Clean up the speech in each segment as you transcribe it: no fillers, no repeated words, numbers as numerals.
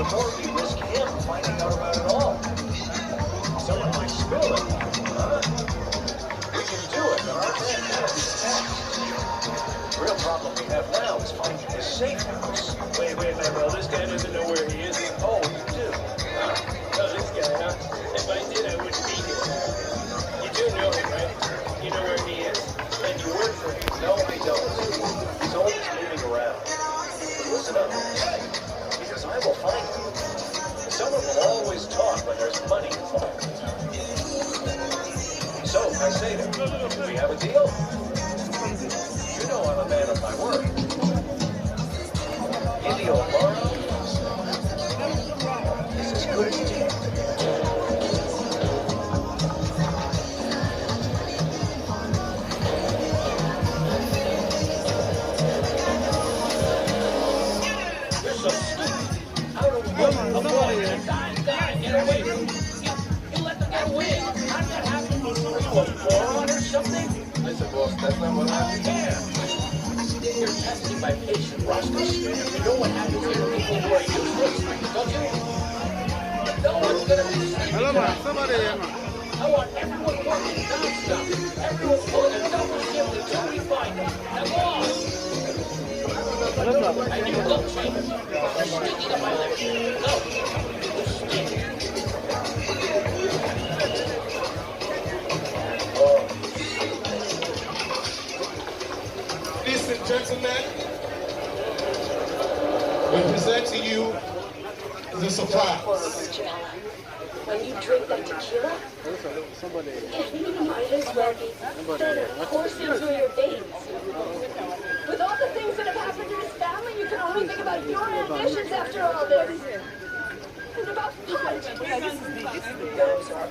the more we risk him finding out about it all. Someone might spill it. Huh? We can do it, but our men have to be taxed. The real problem we have now is finding his safe house. Wait, well, this guy doesn't know where he is. Oh, you do? Huh? Oh, this guy, huh? If I did, I wouldn't be here. You do know him, right? You know where he is? And you work for him? No, I don't. He's always moving around. But listen up, because I will find him. Someone will always talk when there's money involved. So, I say to him, do we have a deal? You know I'm a man of my word. Indio Marno is as good as deal. You're so stupid. How do we get away? You let them get away. How did that happen? Were you a moron or something? Listen, boss, that's not what happened. Yeah. You're testing my patience, Roscoe. You know what happens here to people who are useless, don't you? No one's gonna be sleeping. I want everyone working non-stop. Everyone pulling a double shift until we find them. Now go on. And you don't change. You're sneaking up my lips. No. You're sneaking. Ladies and gentlemen, we present to you the surprise. When you drink that tequila, it might as well be fed a course into your veins. With all the things that have happened to his family, you can only think about your ambitions after all this. And about punch. Those are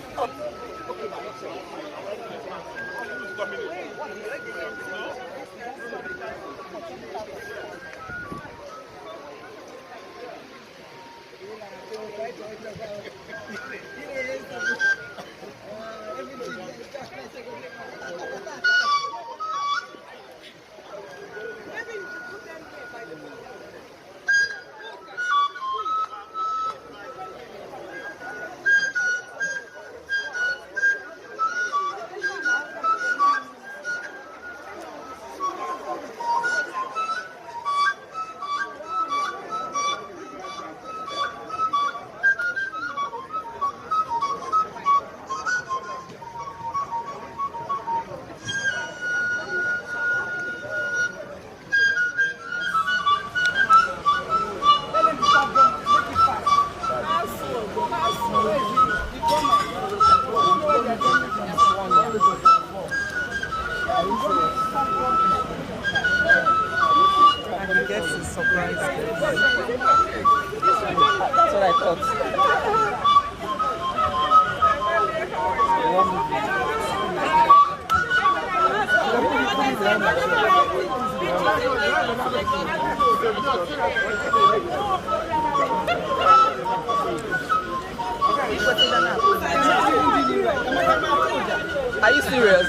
Are you serious?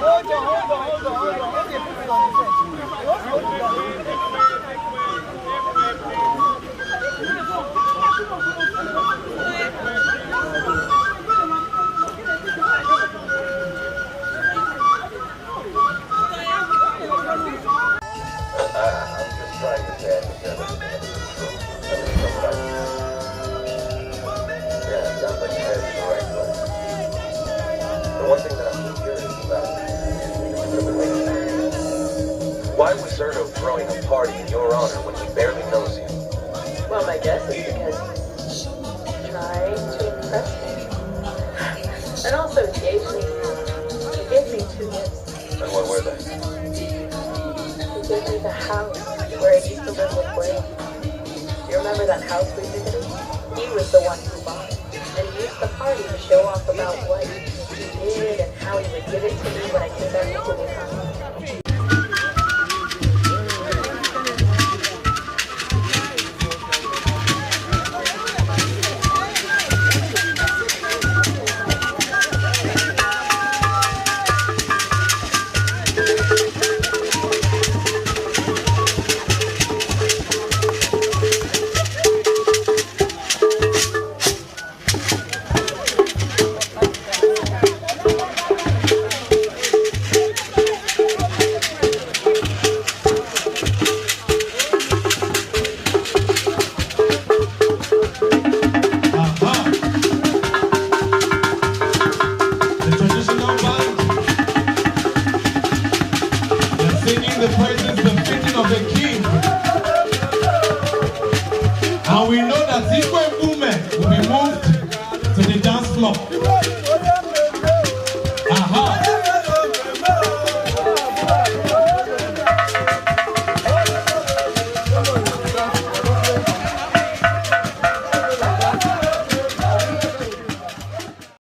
Hold on. Okay, put it on his head. Why was Zerto throwing a party in your honor when he barely knows you? Well, my guess is because he's trying to impress me. And also engage me. He gave me 2 gifts. And what were they? He gave me the house where I used to live with Wade. Do you remember that house we visited? He was the one who bought it. And he used the party to show off about what he did and how he would give it to me when I came back into the house. Igwe